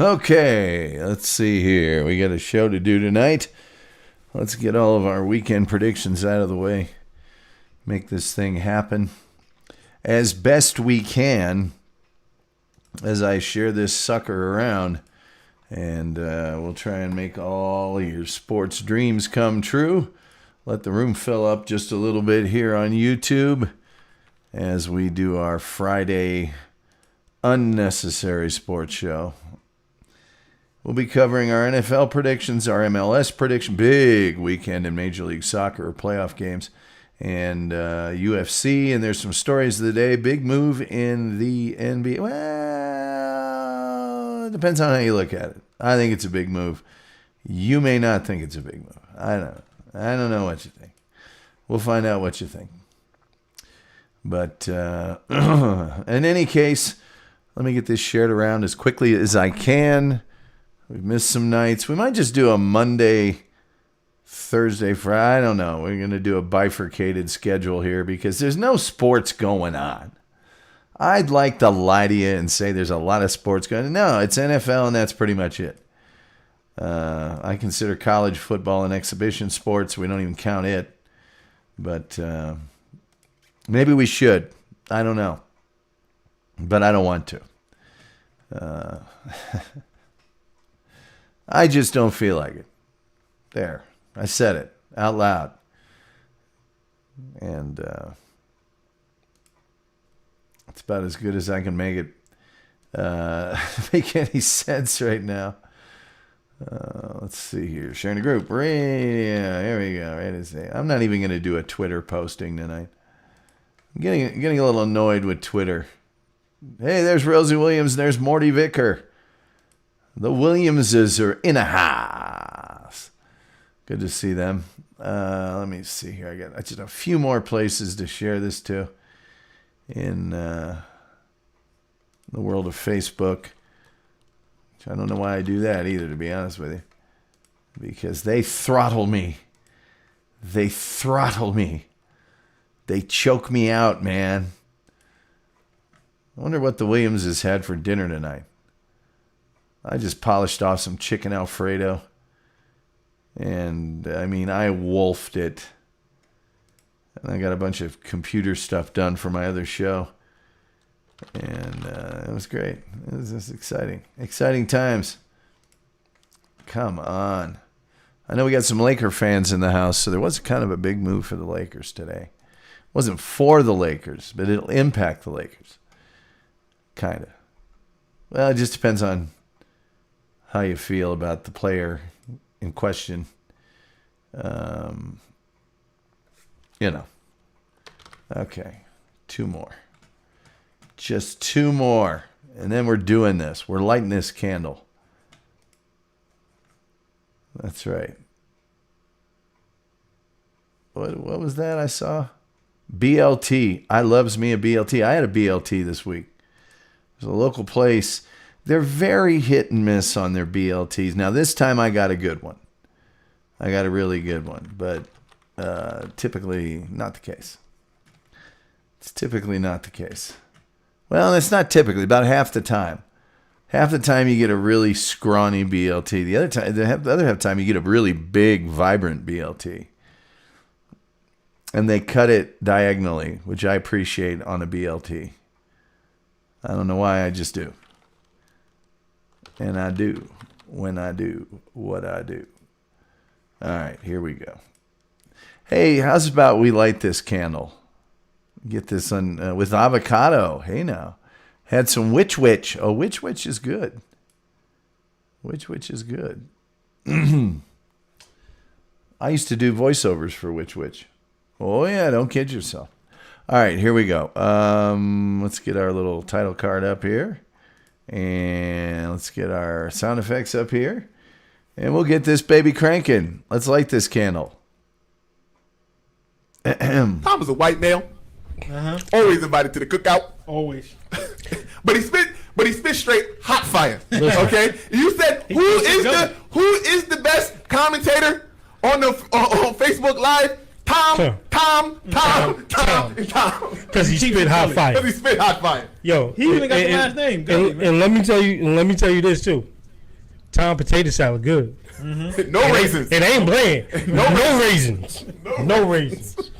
Okay, let's see here. We got a show to do tonight. Let's get all of our weekend predictions out of the way. Make this thing happen as best we can as I share this sucker around. And we'll try and make all your sports dreams come true. Let the room fill up just a little bit here on YouTube as we do our Friday Unnecessary Sports Show. We'll be covering our NFL predictions, our MLS prediction, big weekend in Major League Soccer playoff games, and UFC. And there's some stories of the day. Big move in the NBA. Well, it depends on how you look at it. I think it's a big move. You may not think it's a big move. I don't know what you think. We'll find out what you think. But in any case, let me get this shared around as quickly as I can. We've missed some nights. We might just do a Monday, Thursday, Friday. I don't know. We're going to do a bifurcated schedule here because there's no sports going on. I'd like to lie to you and say there's a lot of sports going on. No, it's NFL and that's pretty much it. I consider college football an exhibition sports. We don't even count it. But maybe we should. I don't know. But I don't want to. I just don't feel like it. There. I said it out loud. And it's about as good as I can make it make any sense right now. Let's see here. Sharing the group. Yeah, here we go. I'm not even going to do a Twitter posting tonight. I'm getting a little annoyed with Twitter. Hey, there's Rosie Williams. There's Morty Vicker. The Williamses are in a house. Good to see them. Let me see here. I got just a few more places to share this to in the world of Facebook. I don't know why I do that either, to be honest with you. Because they throttle me. They throttle me. They choke me out, man. I wonder what the Williamses had for dinner tonight. I just polished off some chicken Alfredo. And, I wolfed it. And I got a bunch of computer stuff done for my other show. And it was great. It was just exciting. Exciting times. Come on. I know we got some Laker fans in the house, so there was kind of a big move for the Lakers today. It wasn't for the Lakers, but it'll impact the Lakers. Kind of. Well, it just depends on how you feel about the player in question. Okay. 2 more. Just 2 more. And then we're doing this. We're lighting this candle. That's right. What was that I saw? BLT. I loves me a BLT. I had a BLT this week. There's a local place. They're very hit and miss on their BLTs. Now, this time I got a good one. I got a really good one. But typically not the case. It's typically not the case. Well, it's not typically. About half the time. Half the time you get a really scrawny BLT. The other half the time you get a really big, vibrant BLT. And they cut it diagonally, which I appreciate on a BLT. I don't know why, I just do. And I do when I do what I do. All right, here we go. Hey, how's about we light this candle? Get this on with avocado. Hey, now. Had some Witch Witch. Oh, Witch Witch is good. Witch Witch is good. I used to do voiceovers for Witch Witch. Oh, yeah, don't kid yourself. All right, here we go. Let's get our little title card up here. And let's get our sound effects up here. And we'll get this baby cranking. Let's light this candle. Tom was a white male. Always invited to the cookout. Always. but he spit straight hot fire. Okay? You said who is the best commentator on Facebook Live? Tom. Because he spit hot fire. Because he spit hot fire. Yo, he even got the last name. And let me tell you this too. Tom potato salad good. No raisins. It ain't bland. No raisins. No raisins.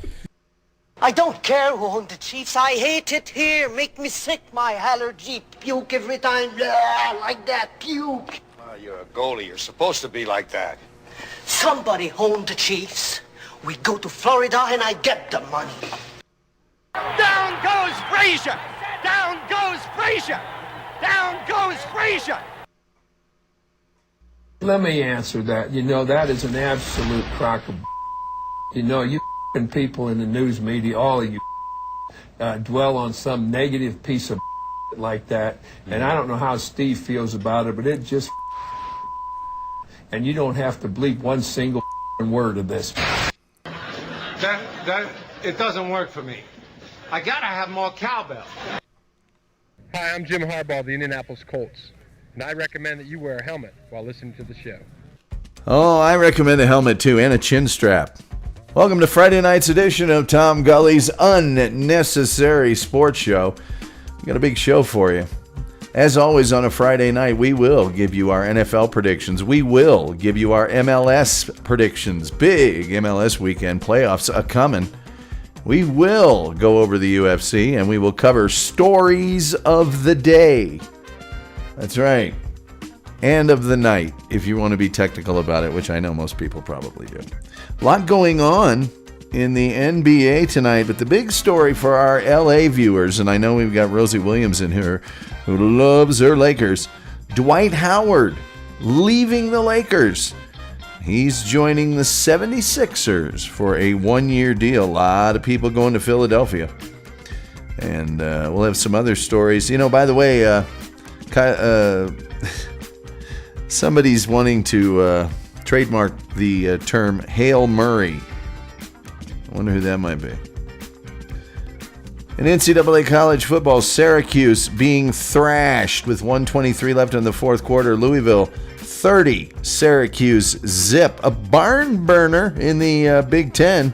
I don't care who owned the Chiefs. I hate it here. Make me sick. My allergy. Puke every time. Blah, like that. Puke. You're a goalie. You're supposed to be like that. Somebody owned the Chiefs. We go to Florida and I get the money. Down goes Frazier! Down goes Frazier! Down goes Frazier! Let me answer that. You know, that is an absolute crock of You know, you people in the news media, all of you dwell on some negative piece of like that. And I don't know how Steve feels about it, but it just and you don't have to bleep one single word of this. That it doesn't work for me. I gotta have more cowbell. Hi, I'm Jim Harbaugh of the Indianapolis Colts, and I recommend that you wear a helmet while listening to the show. Oh, I recommend a helmet too, and a chin strap. Welcome to Friday night's edition of Tom Gulley's Unnecessary Sports Show. We got a big show for you. As always on a Friday night, we will give you our NFL predictions. We will give you our MLS predictions. Big MLS weekend playoffs are coming. We will go over the UFC, and we will cover stories of the day. That's right. And of the night, if you want to be technical about it, which I know most people probably do. A lot going on in the NBA tonight, but the big story for our LA viewers, and I know we've got Rosie Williams in here who loves her Lakers, Dwight Howard leaving the Lakers. He's joining the 76ers for a one-year deal. A lot of people going to Philadelphia. And we'll have some other stories. You know, by the way, somebody's wanting to trademark the term Hail Murray. I wonder who that might be. In NCAA college football, Syracuse being thrashed with 1:23 left in the fourth quarter. Louisville 30, Syracuse zip. A barn burner in the Big Ten.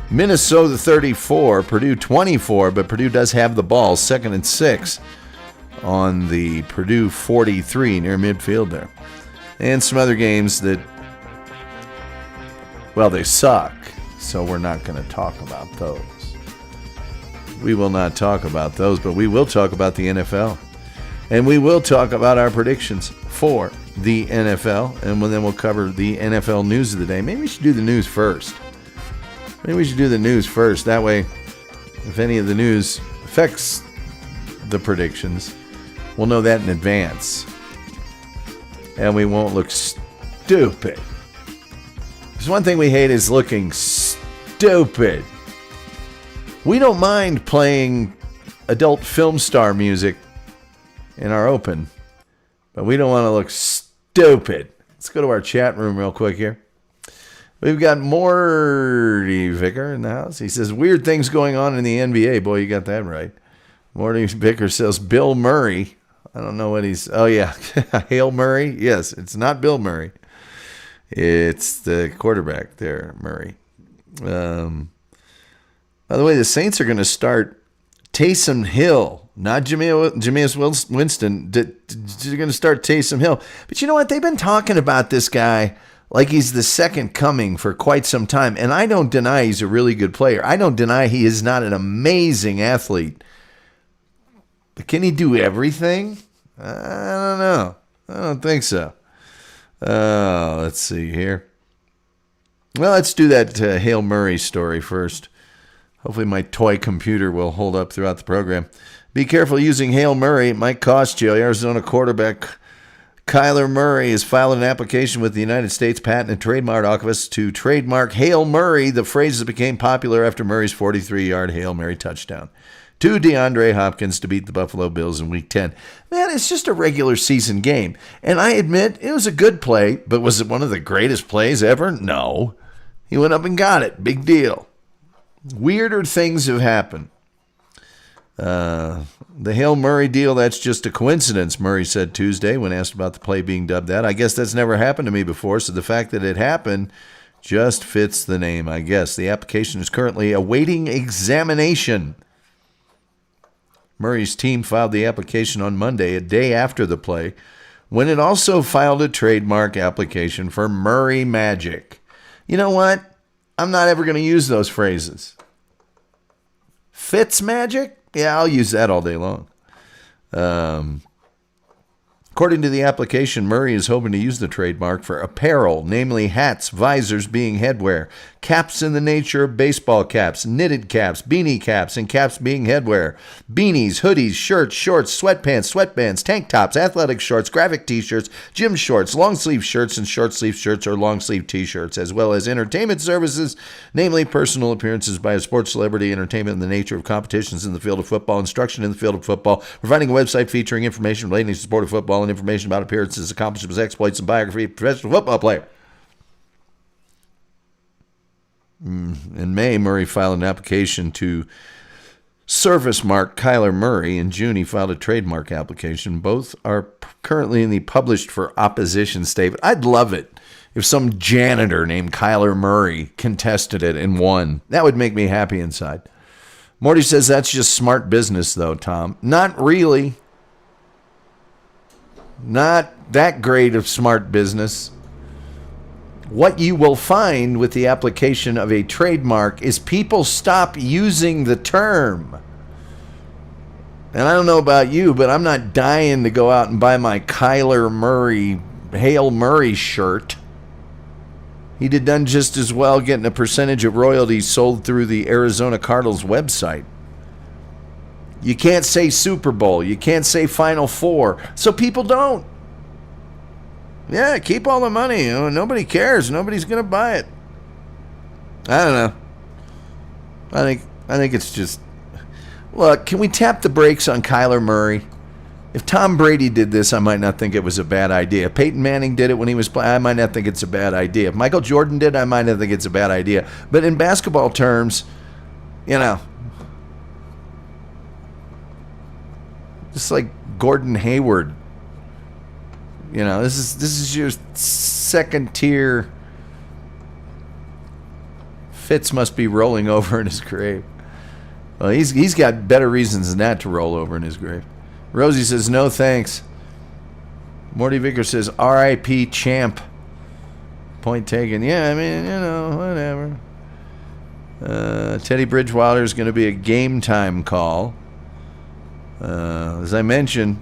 Minnesota 34, Purdue 24, but Purdue does have the ball. 2nd and 6 on the Purdue 43 near midfield there. And some other games that, well, they suck, so we're not going to talk about those. We will not talk about those, but we will talk about the NFL. And we will talk about our predictions for the NFL, and then we'll cover the NFL news of the day. Maybe we should do the news first. That way, if any of the news affects the predictions, we'll know that in advance. And we won't look stupid. There's one thing we hate is looking stupid. We don't mind playing adult film star music in our open, but we don't want to look stupid. Let's go to our chat room real quick here. We've got Morty Vicker in the house. He says, weird things going on in the NBA. Boy, you got that right. Morty Vicker says, Bill Murray. I don't know what he's... Oh, yeah. Hail Murray? Yes, it's not Bill Murray. It's the quarterback there, Murray. By the way, the Saints are going to start Taysom Hill, not Jameis Winston. They're going to start Taysom Hill. But you know what? They've been talking about this guy like he's the second coming for quite some time. And I don't deny he's a really good player. I don't deny he is not an amazing athlete. But can he do everything? I don't know. I don't think so. Let's see here. Well, let's do that Hail Murray story first. Hopefully my toy computer will hold up throughout the program. Be careful using Hail Murray. It might cost you. Arizona quarterback Kyler Murray has filed an application with the United States Patent and Trademark Office to trademark Hail Murray, the phrase that became popular after Murray's 43-yard Hail Mary touchdown to DeAndre Hopkins to beat the Buffalo Bills in Week 10. Man, it's just a regular season game. And I admit, it was a good play, but was it one of the greatest plays ever? No. He went up and got it. Big deal. Weirder things have happened. The Hail Murray deal, that's just a coincidence, Murray said Tuesday when asked about the play being dubbed that. I guess that's never happened to me before, so the fact that it happened just fits the name, I guess. The application is currently awaiting examination. Murray's team filed the application on Monday, a day after the play, when it also filed a trademark application for Murray Magic. You know what? I'm not ever going to use those phrases. Fitz Magic? Yeah, I'll use that all day long. According to the application, Murray is hoping to use the trademark for apparel, namely hats, visors being headwear, caps in the nature of baseball caps, knitted caps, beanie caps, and caps being headwear, beanies, hoodies, shirts, shorts, sweatpants, sweatbands, tank tops, athletic shorts, graphic t-shirts, gym shorts, long-sleeve shirts, and short-sleeve shirts or long-sleeve t-shirts, as well as entertainment services, namely personal appearances by a sports celebrity, entertainment in the nature of competitions in the field of football, instruction in the field of football, providing a website featuring information relating to the sport of football, and information about appearances, accomplishments, exploits, and biography of a professional football player. In May, Murray filed an application to service mark Kyler Murray. In June, he filed a trademark application. Both are currently in the published for opposition statement. I'd love it if some janitor named Kyler Murray contested it and won. That would make me happy inside. Morty says that's just smart business, though, Tom. Not really. Not that great of smart business. What you will find with the application of a trademark is people stop using the term. And I don't know about you, but I'm not dying to go out and buy my Kyler Murray, Hail Murray shirt. He'd have done just as well getting a percentage of royalties sold through the Arizona Cardinals website. You can't say Super Bowl. You can't say Final Four. So people don't. Yeah, keep all the money. You know, nobody cares. Nobody's going to buy it. I don't know. I think it's just... Look, can we tap the brakes on Kyler Murray? If Tom Brady did this, I might not think it was a bad idea. If Peyton Manning did it when he was playing, I might not think it's a bad idea. If Michael Jordan did, I might not think it's a bad idea. But in basketball terms, you know... Just like Gordon Hayward. You know, this is your second tier. Fitz must be rolling over in his grave. Well, he's got better reasons than that to roll over in his grave. Rosie says, no thanks. Morty Vicker says, R.I.P. champ. Point taken. Yeah, I mean, you know, whatever. Teddy Bridgewater is going to be a game time call. As I mentioned,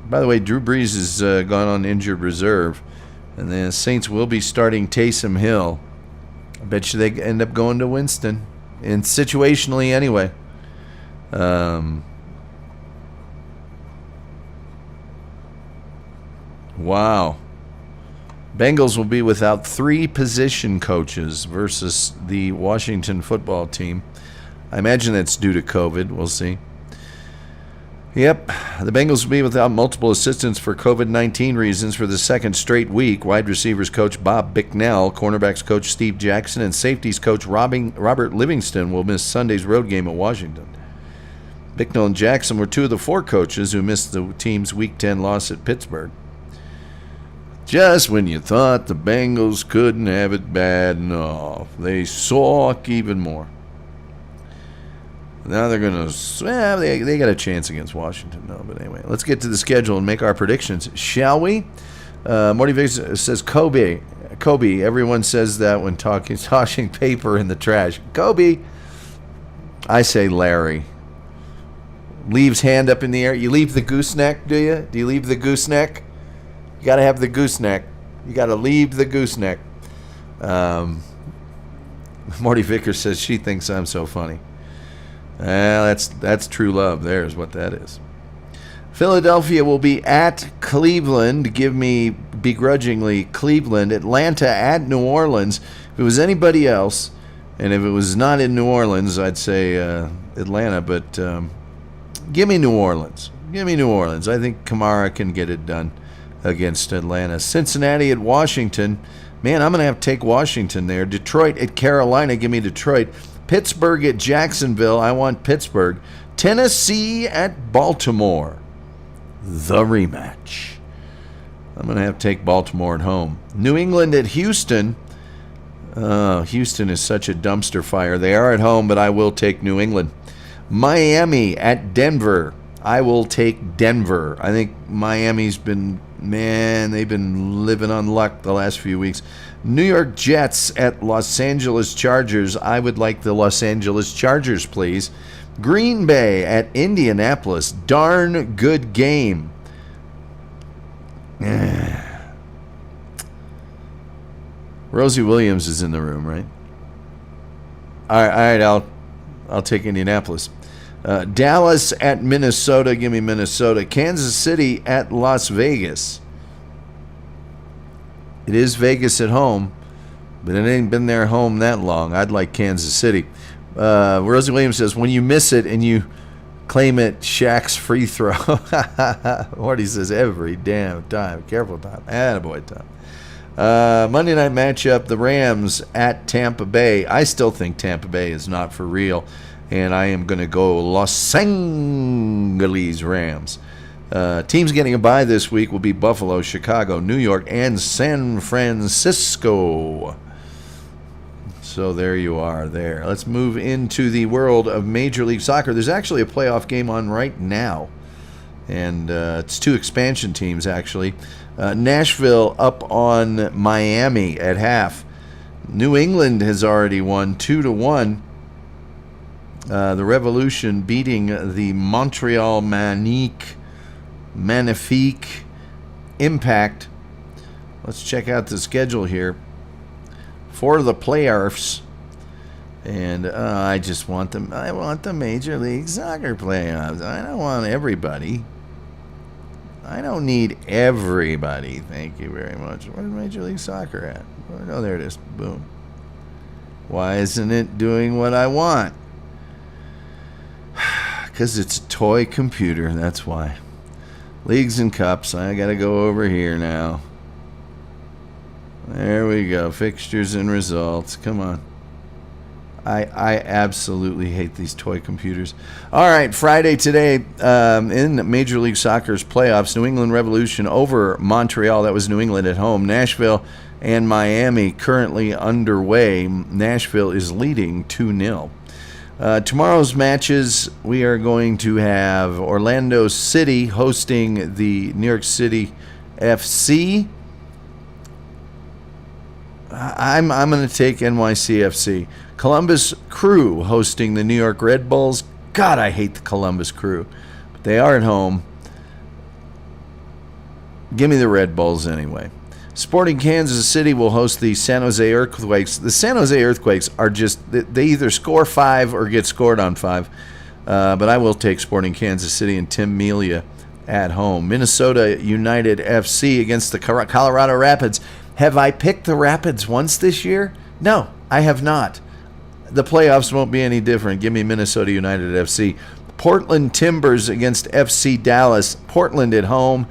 by the way, Drew Brees has gone on injured reserve, and the Saints will be starting Taysom Hill. I bet you they end up going to Winston, and situationally anyway. Wow. Bengals will be without 3 position coaches versus the Washington football team. I imagine that's due to COVID. We'll see. Yep, the Bengals will be without multiple assistants for COVID-19 reasons for the second straight week. Wide receivers coach Bob Bicknell, cornerbacks coach Steve Jackson, and safeties coach Robert Livingston will miss Sunday's road game at Washington. Bicknell and Jackson were 2 of the 4 coaches who missed the team's Week 10 loss at Pittsburgh. Just when you thought the Bengals couldn't have it bad enough, they suck even more. Now they're going to... Well, they got a chance against Washington, though. But anyway, let's get to the schedule and make our predictions, shall we? Morty Vick says Kobe. Kobe. Everyone says that when tossing paper in the trash. Kobe. I say Larry. Leaves hand up in the air. You leave the gooseneck, do you? Do you leave the gooseneck? You got to have the gooseneck. You got to leave the gooseneck. Morty Vickers says she thinks I'm so funny. Well, that's true love. There's what that is. Philadelphia will be at Cleveland. Give me begrudgingly Cleveland. Atlanta at New Orleans. If it was anybody else, and if it was not in New Orleans, I'd say Atlanta. But give me New Orleans. Give me New Orleans. I think Kamara can get it done against Atlanta. Cincinnati at Washington. Man, I'm going to have to take Washington there. Detroit at Carolina. Give me Detroit. Pittsburgh at Jacksonville. I want Pittsburgh. Tennessee at Baltimore. The rematch. I'm going to have to take Baltimore at home. New England at Houston. Houston is such a dumpster fire. They are at home, but I will take New England. Miami at Denver. I will take Denver. I think Miami's been, they've been living on luck the last few weeks. New York Jets at Los Angeles Chargers. I would like the Los Angeles Chargers, please. Green Bay at Indianapolis. Darn good game. Rosie Williams is in the room, right? All right, I'll take Indianapolis. Dallas at Minnesota. Give me Minnesota. Kansas City at Las Vegas. It is Vegas at home, but it ain't been their home that long. I'd like Kansas City. Rosie Williams says, when you miss it and you claim it, Shaq's free throw. What he says, every damn time. Careful, Tom. Attaboy, Tom. Monday night matchup, the Rams at Tampa Bay. I still think Tampa Bay is not for real, and I am going to go Los Angeles Rams. Teams getting a bye this week will be Buffalo, Chicago, New York, and San Francisco. So there you are there. Let's move into the world of Major League Soccer. There's actually a playoff game on right now, and it's two expansion teams, actually. Nashville up on Miami at half. New England has already won 2-1. The Revolution beating the Montreal Magnifique Impact. Let's check out the schedule here for the playoffs. And I just want them. I want the Major League Soccer playoffs. I don't want everybody. I don't need everybody. Thank you very much. Where's Major League Soccer at? Oh, there it is. Boom. Why isn't it doing what I want? Because it's a toy computer. That's why. Leagues and cups. I got to go over here now. There we go. Fixtures and results. Come on. I absolutely hate these toy computers. All right, Friday today in Major League Soccer's playoffs, New England Revolution over Montreal. That was New England at home. Nashville and Miami currently underway. Nashville is leading 2-0. Tomorrow's matches, we are going to have Orlando City hosting the New York City FC. I'm going to take NYCFC. Columbus Crew hosting the New York Red Bulls. God, I hate the Columbus Crew. But they are at home. Give me the Red Bulls anyway. Sporting Kansas City will host the San Jose Earthquakes. The San Jose Earthquakes are just, they either score 5 or get scored on 5. But I will take Sporting Kansas City and Tim Melia at home. Minnesota United FC against the Colorado Rapids. Have I picked the Rapids once this year? No, I have not. The playoffs won't be any different. Give me Minnesota United FC. Portland Timbers against FC Dallas. Portland at home.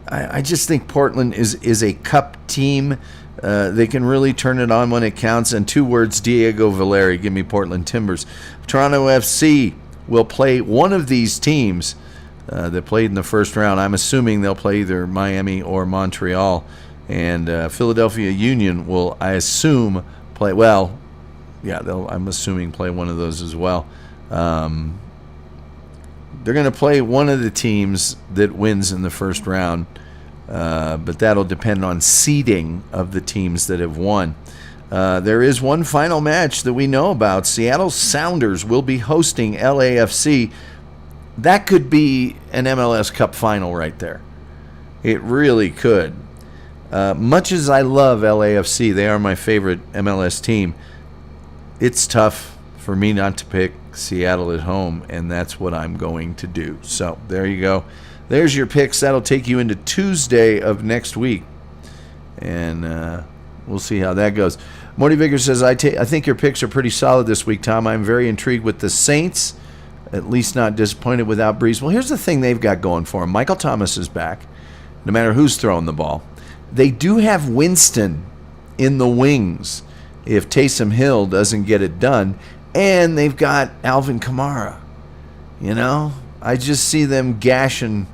I just think Portland is a cup team. They can really turn it on when it counts. And 2 words, Diego Valeri. Give me Portland Timbers. Toronto FC will play one of these teams that played in the first round. I'm assuming they'll play either Miami or Montreal. And Philadelphia Union will, I assume, play, well, yeah, I'm assuming play one of those as well. They're going to play one of the teams that wins in the first round, but that'll depend on seeding of the teams that have won. There is one final match that we know about. Seattle Sounders will be hosting LAFC. That could be an MLS Cup final right there. It really could. Much as I love LAFC, they are my favorite MLS team. It's tough for me not to pick Seattle at home, and that's what I'm going to do. So there you go. There's your picks. That'll take you into Tuesday of next week, and we'll see how that goes. Morty Vickers says, I think your picks are pretty solid this week, Tom. I'm very intrigued with the Saints, at least not disappointed without Breeze. Well, here's the thing they've got going for them. Michael Thomas is back, no matter who's throwing the ball. They do have Winston in the wings if Taysom Hill doesn't get it done. And they've got Alvin Kamara. You know, I just see them gashing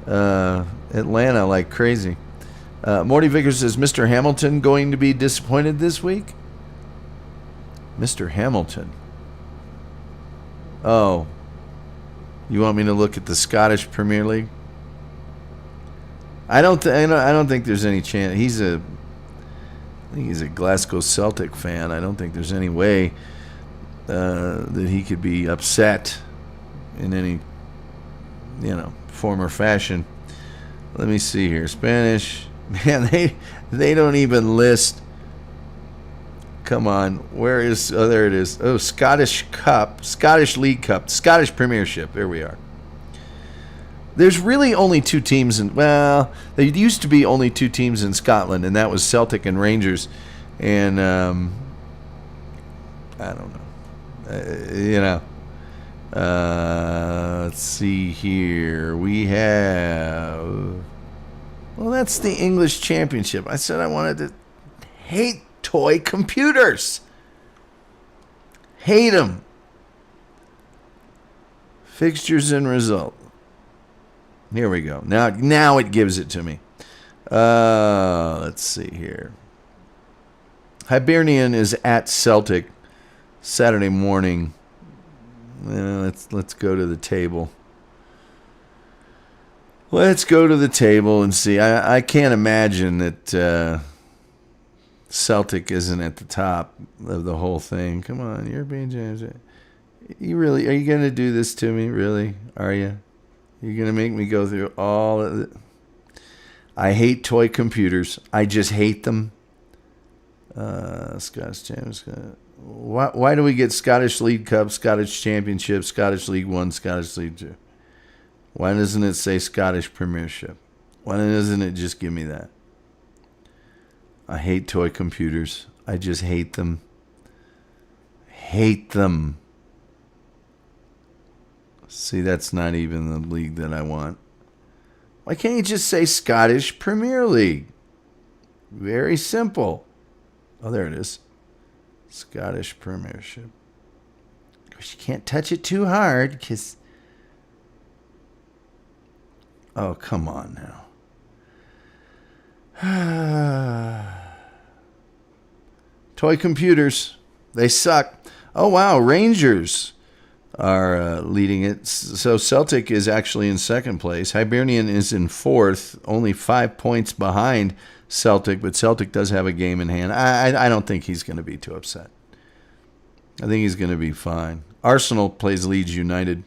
Atlanta like crazy. Morty Vickers says, Mr. Hamilton going to be disappointed this week? Mr. Hamilton. Oh. You want me to look at the Scottish Premier League? I don't think there's any chance. I think he's a Glasgow Celtic fan. I don't think there's any way that he could be upset in any, form or fashion. Let me see here. Spanish. Man, they don't even list. Come on. Where is... Oh, there it is. Oh, Scottish Cup. Scottish League Cup. Scottish Premiership. There we are. There's really only two teams in... Well, there used to be only two teams in Scotland, and that was Celtic and Rangers. And, I don't know. Let's see here. We have... Well, that's the English Championship. I said I wanted to hate toy computers. Hate them. Fixtures and result. Here we go. Now it gives it to me. Let's see here. Hibernian is at Celtic Saturday morning. Let's go to the table. Let's go to the table and see. I can't imagine that Celtic isn't at the top of the whole thing. Come on, European James. Are you going to do this to me? Really? Are you? You're going to make me go through all of it? I hate toy computers. I just hate them. Scottish James. Why do we get Scottish League Cup, Scottish Championship, Scottish League 1, Scottish League 2? Why doesn't it say Scottish Premiership? Why doesn't it just give me that? I hate toy computers. I just hate them. Hate them. See, that's not even the league that I want. Why can't you just say Scottish Premier League? Very simple. Oh, there it is. Scottish Premiership. Of course, you can't touch it too hard because... Oh, come on now. Toy computers. They suck. Oh, wow. Rangers are leading it. So Celtic is actually in second place. Hibernian is in fourth, only 5 points behind Celtic, but Celtic does have a game in hand. I don't think he's going to be too upset. I think he's going to be fine. Arsenal plays Leeds United.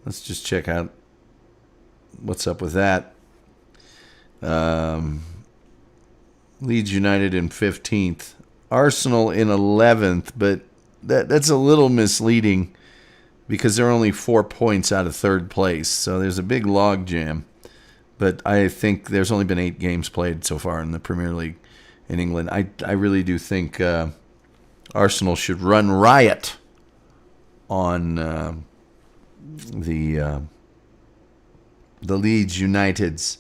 Let's just check out what's up with that. Leeds United in 15th. Arsenal in 11th, but that's a little misleading because they're only 4 points out of third place. So there's a big log jam. But I think there's only been 8 games played so far in the Premier League in England. I really do think Arsenal should run riot on the Leeds Uniteds.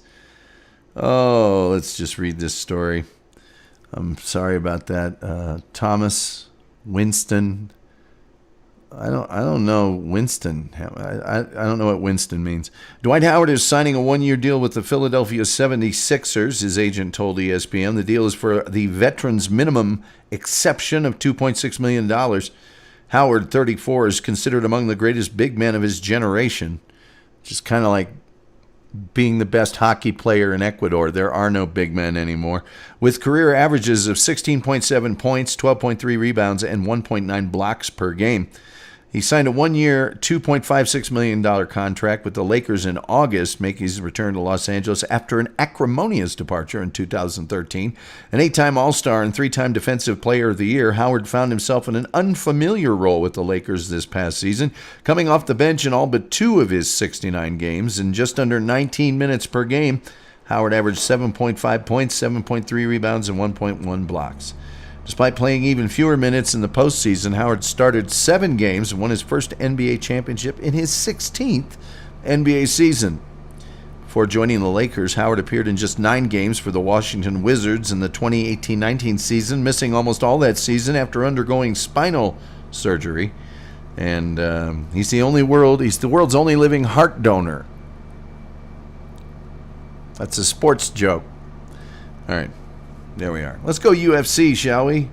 Oh, let's just read this story. I'm sorry about that. Thomas Winston. I don't know Winston. I don't know what Winston means. Dwight Howard is signing a 1-year deal with the Philadelphia 76ers, his agent told ESPN. The deal is for the veterans minimum exception of $2.6 million. Howard, 34, is considered among the greatest big men of his generation. Just kind of like being the best hockey player in Ecuador. There are no big men anymore. With career averages of 16.7 points, 12.3 rebounds, and 1.9 blocks per game. He signed a 1-year, $2.56 million contract with the Lakers in August, making his return to Los Angeles after an acrimonious departure in 2013. An 8-time All-Star and 3-time Defensive Player of the Year, Howard found himself in an unfamiliar role with the Lakers this past season, coming off the bench in all but 2 of his 69 games in just under 19 minutes per game. Howard averaged 7.5 points, 7.3 rebounds, and 1.1 blocks. Despite playing even fewer minutes in the postseason, Howard started 7 games and won his first NBA championship in his 16th NBA season. Before joining the Lakers, Howard appeared in just 9 games for the Washington Wizards in the 2018-19 season, missing almost all that season after undergoing spinal surgery. And he's the world's only living heart donor. That's a sports joke. All right. There we are. Let's go UFC, shall we?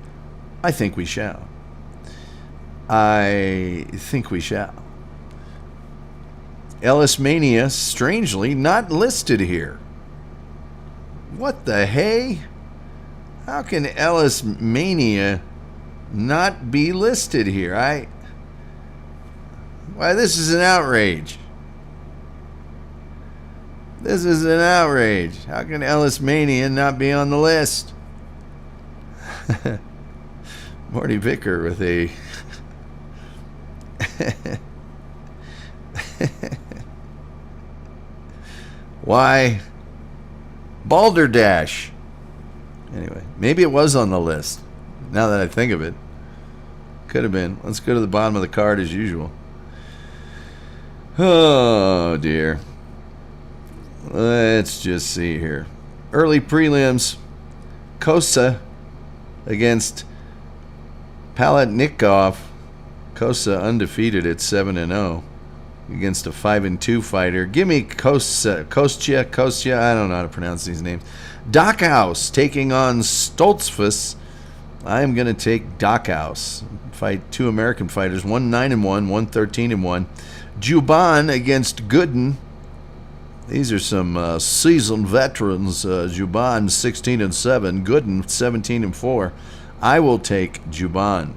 I think we shall. Ellis Mania, strangely, not listed here. What the hey? How can Ellis Mania not be listed here? Why, this is an outrage. This is an outrage. How can Ellis Mania not be on the list? Morty Vicker with a... Why? Balderdash. Anyway, maybe it was on the list. Now that I think of it. Could have been. Let's go to the bottom of the card as usual. Oh, dear. Let's just see here. Early prelims. Kosa against Palatnikov. Kosa undefeated at 7-0 against a 5-2 fighter. Give me Kostya. I don't know how to pronounce these names. Dockhouse taking on Stoltzfus. I'm going to take Dockhouse. Fight two American fighters, one 9-1, one 13-1. Juban against Gooden. These are some seasoned veterans. Juban 16-7, Gooden 17-4. I will take Juban.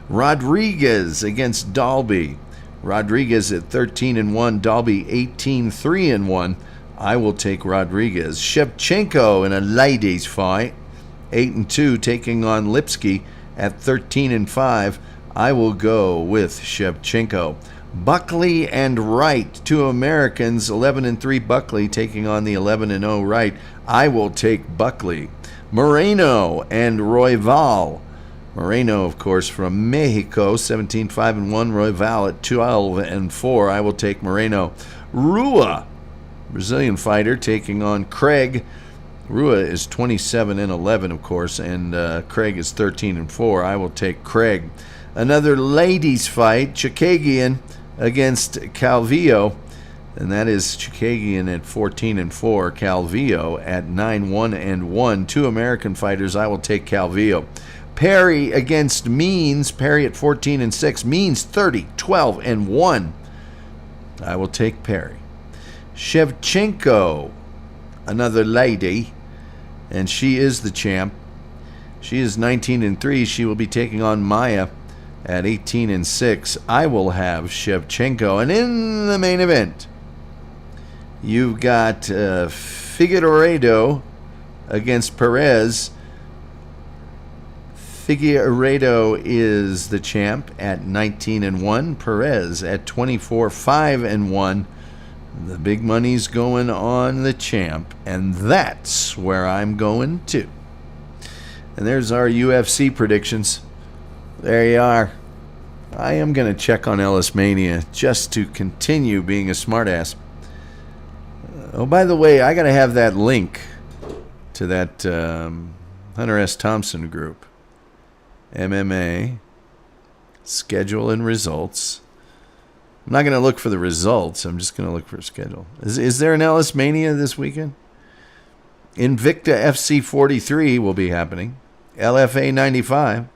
Rodriguez against Dalby. Rodriguez at 13-1, Dalby 18-3-1. I will take Rodriguez. Shevchenko in a ladies fight, 8-2, taking on Lipsky at 13-5. I will go with Shevchenko. Buckley and Wright, two Americans, 11-3 Buckley taking on the 11-0 Wright. I will take Buckley. Moreno and Royval. Moreno, of course, from Mexico, 17-5-1. Royval at 12-4. I will take Moreno. Rua, Brazilian fighter, taking on Craig. Rua is 27-11, of course, and Craig is 13-4. I will take Craig. Another ladies fight, Chikagian against Calvillo, and that is Chikagian at 14-4, Calvillo at 9-1-1. Two American fighters. I will take Calvillo. Perry against Means. Perry at 14-6. Means 30-12-1. I will take Perry. Shevchenko, another lady, and she is the champ. She is 19-3. She will be taking on Maya at 18-6. I will have Shevchenko. And in the main event, you've got Figueiredo against Perez. Figueiredo is the champ at 19-1. Perez at 24-5-1. The big money's going on the champ, and that's where I'm going to. And there's our UFC predictions. There you are. I am going to check on Ellis Mania just to continue being a smartass. Oh, by the way, I got to have that link to that Hunter S. Thompson group. MMA, schedule and results. I'm not going to look for the results. I'm just going to look for a schedule. Is there an Ellis Mania this weekend? Invicta FC 43 will be happening. LFA 95.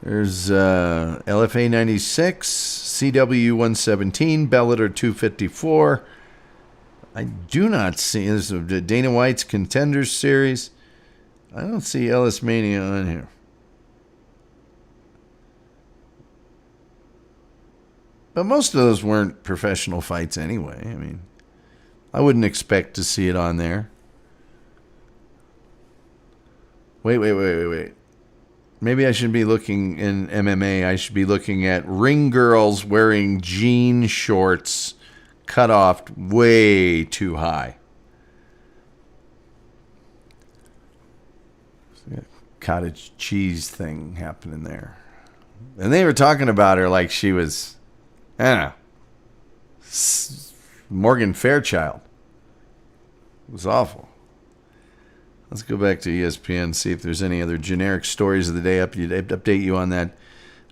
There's LFA 96, CW 117, Bellator 254. I do not see, this is Dana White's Contenders Series. I don't see Ellis Mania on here. But most of those weren't professional fights anyway. I mean, I wouldn't expect to see it on there. Wait. Maybe I should be looking in MMA. I should be looking at ring girls wearing jean shorts cut off way too high. Cottage cheese thing happening there. And they were talking about her like she was, I don't know, Morgan Fairchild. It was awful. Let's go back to ESPN, see if there's any other generic stories of the day. Update you on that.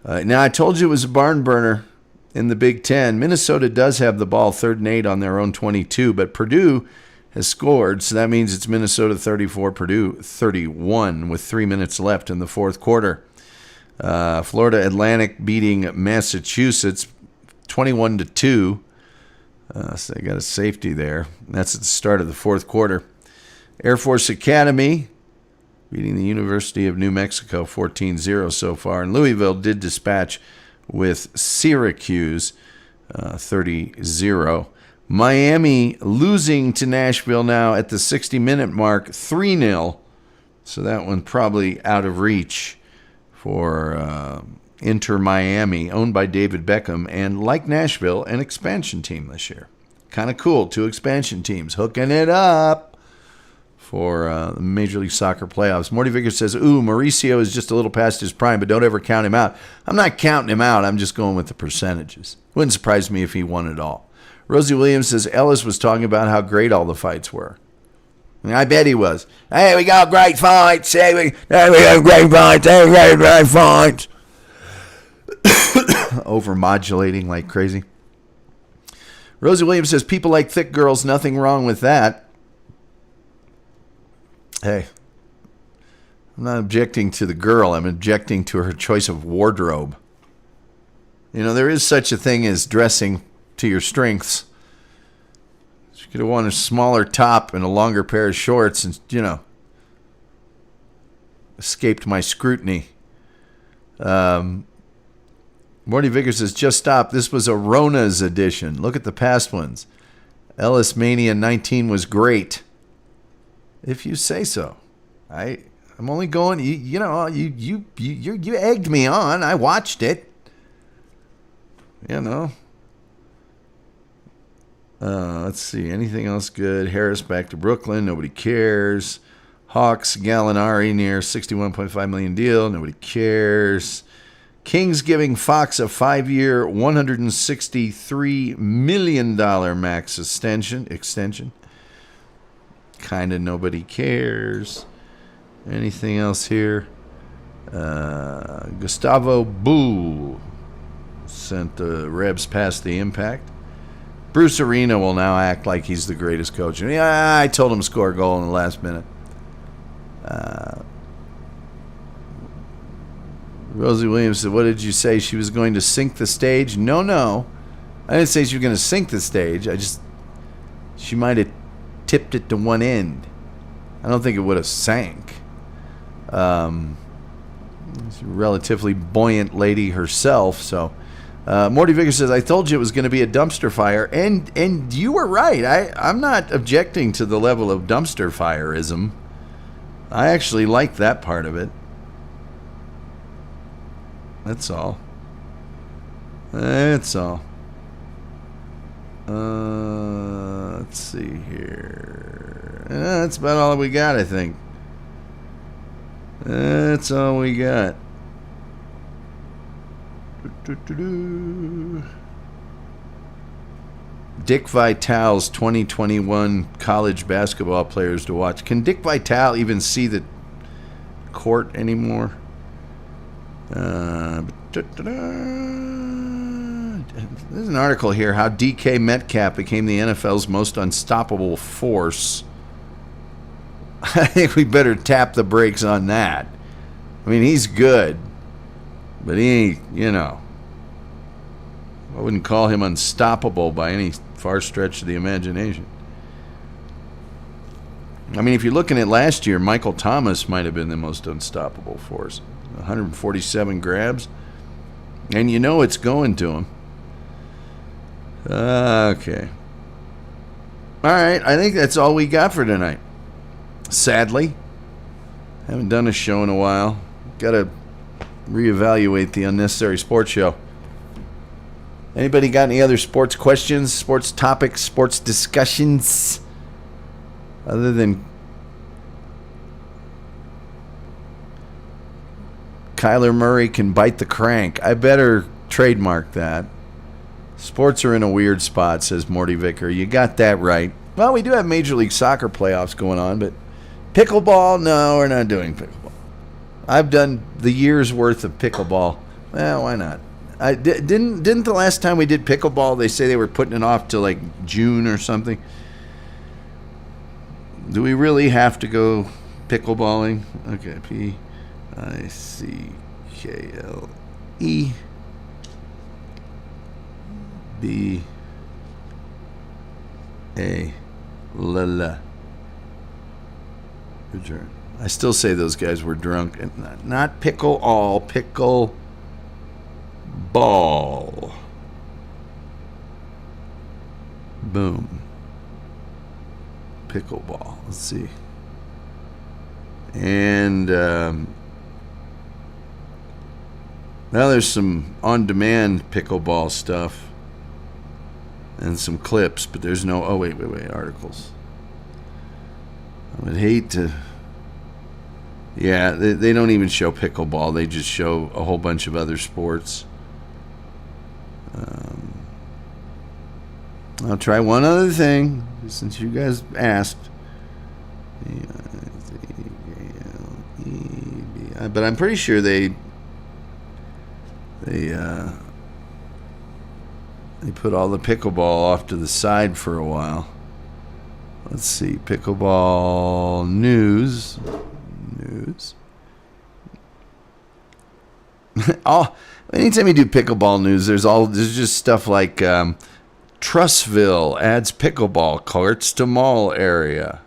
Now, I told you it was a barn burner in the Big Ten. Minnesota does have the ball 3rd and 8 on their own 22, but Purdue has scored, so that means it's Minnesota 34, Purdue 31 with 3 minutes left in the fourth quarter. Florida Atlantic beating Massachusetts 21-2. So they got a safety there. That's at the start of the fourth quarter. Air Force Academy beating the University of New Mexico 14-0 so far. And Louisville did dispatch with Syracuse 30-0. Miami losing to Nashville now at the 60-minute mark, 3-0. So that one probably out of reach for Inter Miami, owned by David Beckham, and like Nashville, an expansion team this year. Kind of cool, 2 expansion teams hooking it up for the Major League Soccer playoffs. Morty Vickers says, Mauricio is just a little past his prime, but don't ever count him out. I'm not counting him out. I'm just going with the percentages. Wouldn't surprise me if he won it all. Rosie Williams says, Ellis was talking about how great all the fights were. I bet he was. Hey, we got great fights. Hey, we got great fights. Hey, we got great fights. Over-modulating like crazy. Rosie Williams says, people like thick girls, nothing wrong with that. Hey, I'm not objecting to the girl. I'm objecting to her choice of wardrobe. You know, there is such a thing as dressing to your strengths. She could have worn a smaller top and a longer pair of shorts and, escaped my scrutiny. Morty Vickers says, just stop. This was a Rona's edition. Look at the past ones. Ellis Mania 19 was great. If you say so. I'm only going, you egged me on. I watched it. Let's see. Anything else good? Harris back to Brooklyn. Nobody cares. Hawks, Gallinari near $61.5 million deal. Nobody cares. Kings giving Fox a 5-year, $163 million max extension. Kind of nobody cares. Anything else here? Gustavo Boo sent the Rebs past the impact. Bruce Arena will now act like he's the greatest coach. Yeah, I told him to score a goal in the last minute. Rosie Williams said, what did you say? She was going to sink the stage? No. I didn't say she was going to sink the stage. She might have tipped it to one end. I don't think it would have sank. She's a relatively buoyant lady herself, so... Morty Vickers says, I told you it was going to be a dumpster fire, and you were right. I'm not objecting to the level of dumpster fireism. I actually like that part of it. That's all. Let's see here. That's about all we got, I think. That's all we got. Dick Vitale's 2021 college basketball players to watch. Can Dick Vitale even see the court anymore? There's an article here, how DK Metcalf became the NFL's most unstoppable force. I think we better tap the brakes on that. I mean, he's good, but he ain't, I wouldn't call him unstoppable by any far stretch of the imagination. I mean, if you're looking at last year, Michael Thomas might have been the most unstoppable force. 147 grabs. And it's going to him. Okay. All right, I think that's all we got for tonight. Sadly, haven't done a show in a while. Got to reevaluate the Unnecessary Sports Show. Anybody got any other sports questions, sports topics, sports discussions? Other than Kyler Murray can bite the crank. I better trademark that. Sports are in a weird spot, says Morty Vicker. You got that right. Well, we do have Major League Soccer playoffs going on, but pickleball, no, we're not doing pickleball. I've done the year's worth of pickleball. Well, why not? Didn't the last time we did pickleball, they say they were putting it off to like June or something? Do we really have to go pickleballing? Okay, P-I-C-K-L-E. la. Return. I still say those guys were drunk. And not pickle all, pickle ball. Boom. Pickleball. Let's see. And now there's some on-demand pickleball stuff and some clips, but there's no. Oh wait, articles. I would hate to. Yeah, they don't even show pickleball. They just show a whole bunch of other sports. I'll try one other thing since you guys asked. But I'm pretty sure they put all the pickleball off to the side for a while. Let's see, pickleball news. Anytime you do pickleball news, there's just stuff like Trussville adds pickleball courts to mall area.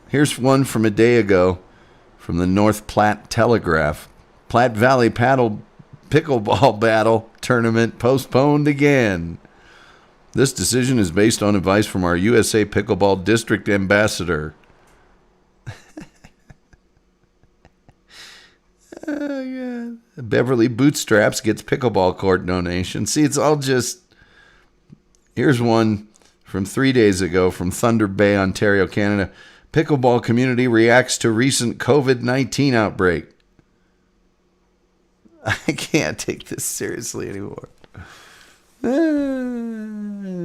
Here's one from a day ago from the North Platte Telegraph. Platte Valley pickleball battle tournament postponed again. This decision is based on advice from our USA Pickleball District Ambassador. Oh, God. Beverly Bootstraps gets pickleball court donation. See, it's all just... Here's one from 3 days ago from Thunder Bay, Ontario, Canada. Pickleball community reacts to recent COVID-19 outbreak. I can't take this seriously anymore.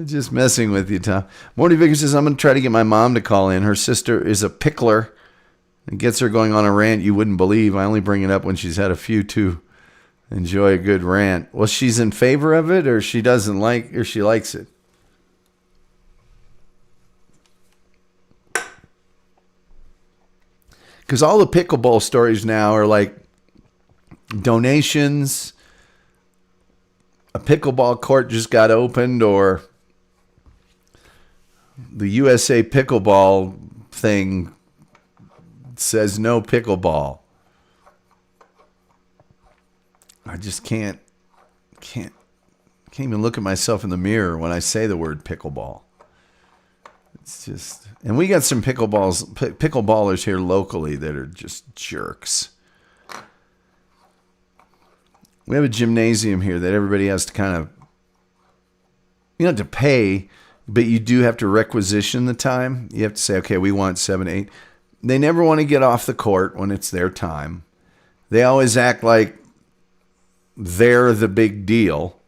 Just messing with you, Tom. Morty Vickers says, I'm going to try to get my mom to call in. Her sister is a pickler. It gets her going on a rant you wouldn't believe. I only bring it up when she's had a few to enjoy a good rant. Well, she's in favor of it, or she doesn't like, or she likes it. Because all the pickleball stories now are like donations, a pickleball court just got opened, or the USA pickleball thing says no pickleball. I just can't even look at myself in the mirror when I say the word pickleball. It's just, and we got some pickleballers here locally that are just jerks. We have a gymnasium here that everybody has to kind of, you don't have to pay, but you do have to requisition the time. You have to say, okay, we want 7, 8. They never want to get off the court when it's their time. They always act like they're the big deal.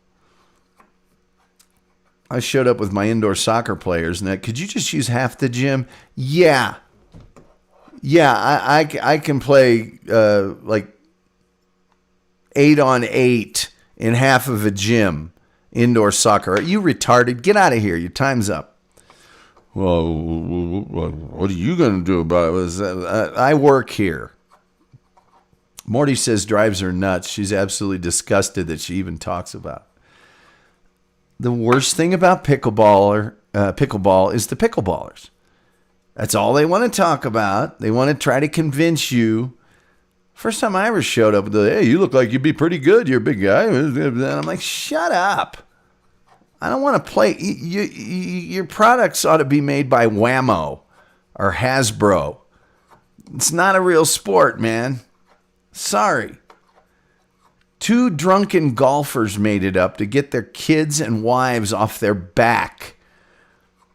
I showed up with my indoor soccer players, and could you just use half the gym? Yeah, I can play like 8-on-8 in half of a gym, indoor soccer. Are you retarded? Get out of here. Your time's up. Well, what are you going to do about it? I work here. Morty says drives her nuts. She's absolutely disgusted that she even talks about it. The worst thing about pickleball is the pickleballers. That's all they want to talk about. They want to try to convince you. First time I ever showed up, hey, you look like you'd be pretty good. You're a big guy. And I'm like, shut up. I don't want to play. Your products ought to be made by Whammo or Hasbro. It's not a real sport, man. Sorry. 2 drunken golfers made it up to get their kids and wives off their back.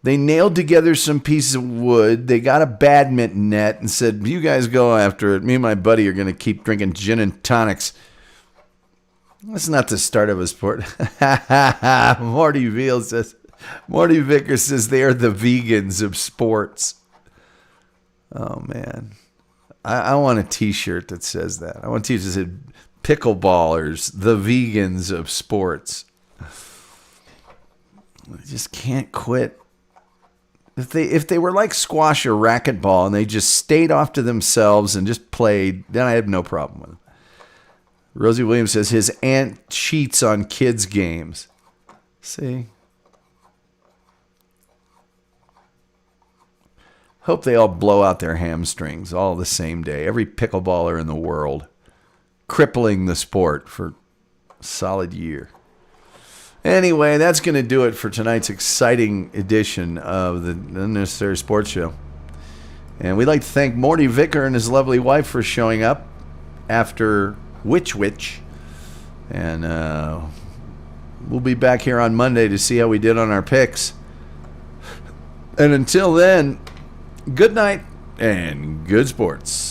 They nailed together some piece of wood. They got a badminton net and said, you guys go after it. Me and my buddy are going to keep drinking gin and tonics. That's not the start of a sport. Morty Vickers says they are the vegans of sports. Oh, man. I want a t-shirt that says that. I want a t-shirt that says pickleballers, the vegans of sports. I just can't quit. If they were like squash or racquetball and they just stayed off to themselves and just played, then I have no problem with them. Rosie Williams says his aunt cheats on kids' games. See? Hope they all blow out their hamstrings all the same day. Every pickleballer in the world. Crippling the sport for a solid year. Anyway, that's going to do it for tonight's exciting edition of the Unnecessary Sports Show. And we'd like to thank Morty Vicker and his lovely wife for showing up after Witch. And we'll be back here on Monday to see how we did on our picks. And until then, good night and good sports.